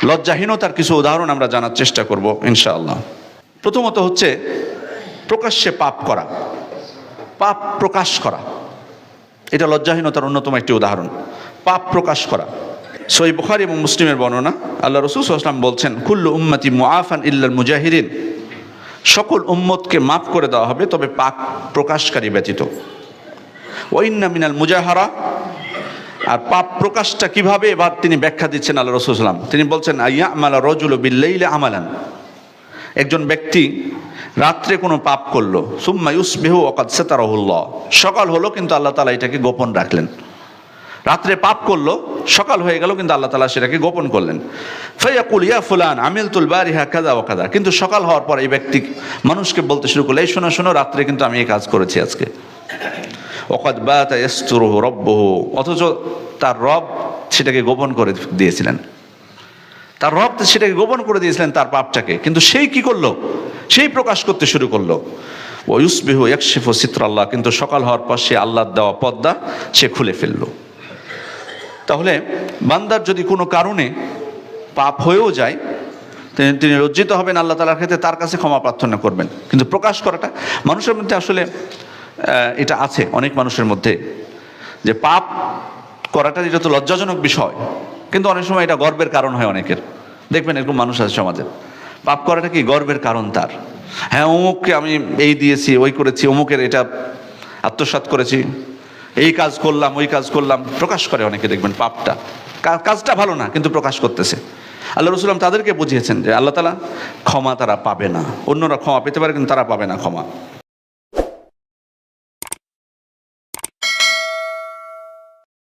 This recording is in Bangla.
লজ্জাহীনতার কিছু উদাহরণ আমরা জানার চেষ্টা করব ইনশাআল্লাহ। প্রথমত হচ্ছে প্রকাশ্যে পাপ করা, পাপ প্রকাশ করা, এটা লজ্জাহীনতার অন্যতম একটি উদাহরণ। পাপ প্রকাশ করা, সহিহ বুখারী এবং মুসলিমের বর্ণনা, আল্লাহ রাসূল সাল্লাল্লাহু আলাইহি ওয়াসাল্লাম বলছেন, কুল্লু উম্মতি মুআফান ইল্লাল মুজাহিরিন, সকল উম্মতকে মাফ করে দেওয়া হবে তবে পাপ প্রকাশকারী ব্যতীত। ওয়া ইন্না মিনাল মুজাহারা, আর পাপ প্রকাশটা কিভাবে এবার তিনি ব্যাখ্যা দিচ্ছেন আল্লাহ রাসূল সাল্লাল্লাহু আলাইহি ওয়াসাল্লাম। তিনি বলছেন, আইয়ামালা রাজুলু বিল-লাইলি আমালান, একজন ব্যক্তি রাত্রে কোনো পাপ করলো, সুম্মা ইউসবিহু ওয়া ক্বাদ সাতারাহুল্লাহ, সকাল হলো কিন্তু আল্লাহ তাআলা এটাকে গোপন রাখলেন। রাত্রে পাপ করলো, সকাল হয়ে গেল কিন্তু আল্লাহ তাআলা সেটাকে গোপন করলেন। ফায়াকুল ইয়া ফুলান আমিলতুল বারিহা কাযা ওয়া কাযা, কিন্তু সকাল হওয়ার পর এই ব্যক্তি মানুষকে বলতে শুরু করলো, এই শোনো শোনো, রাত্রে কিন্তু আমি এই কাজ করেছি আজকে। ওয়াকাদ বাতা ইয়াসতুরুহু রাব্বুহু, অথচ তার রব সেটাকে গোপন করে দিয়েছিলেন, তার রব সেটাকে গোপন করে দিয়েছিলেন তার পাপটাকে, কিন্তু সেই কি করলো, সেই প্রকাশ করতে শুরু করলো। ওয়া ইউসবিহু ইয়াকশিফু সিতরাল্লাহ, কিন্তু সকাল হওয়ার পর সে আল্লাহর দেওয়া পর্দা সে খুলে ফেললো। তাহলে বান্দার যদি কোনো কারণে পাপ হয়েও যায় তিনি লজ্জিত হবেন আল্লাহ তাআলার ক্ষেত্রে, তার কাছে ক্ষমা প্রার্থনা করবেন। কিন্তু প্রকাশ করাটা মানুষের মধ্যে আসলে এটা আছে অনেক মানুষের মধ্যে, যে পাপ করাটা যেটা তো লজ্জাজনক বিষয়, কিন্তু অনেক সময় এটা গর্বের কারণ হয় অনেকের। দেখবেন এরকম মানুষ আছে সমাজে, পাপ করাটা কি গর্বের কারণ তার। হ্যাঁ, অমুককে আমি এই দিয়েছি, ওই করেছি, অমুকের এটা আত্মসাৎ করেছি, এই কাজ করলাম, ওই কাজ করলাম, প্রকাশ করে অনেকে। দেখবেন পাপটা, কাজটা ভালো না কিন্তু প্রকাশ করতেছে। আল্লাহ রাসূল তাদেরকে বুঝিয়েছেন যে আল্লাহ তাআলা ক্ষমা তারা পাবে না, অন্যরা ক্ষমা পেতে পারে কিন্তু তারা পাবে না ক্ষমা।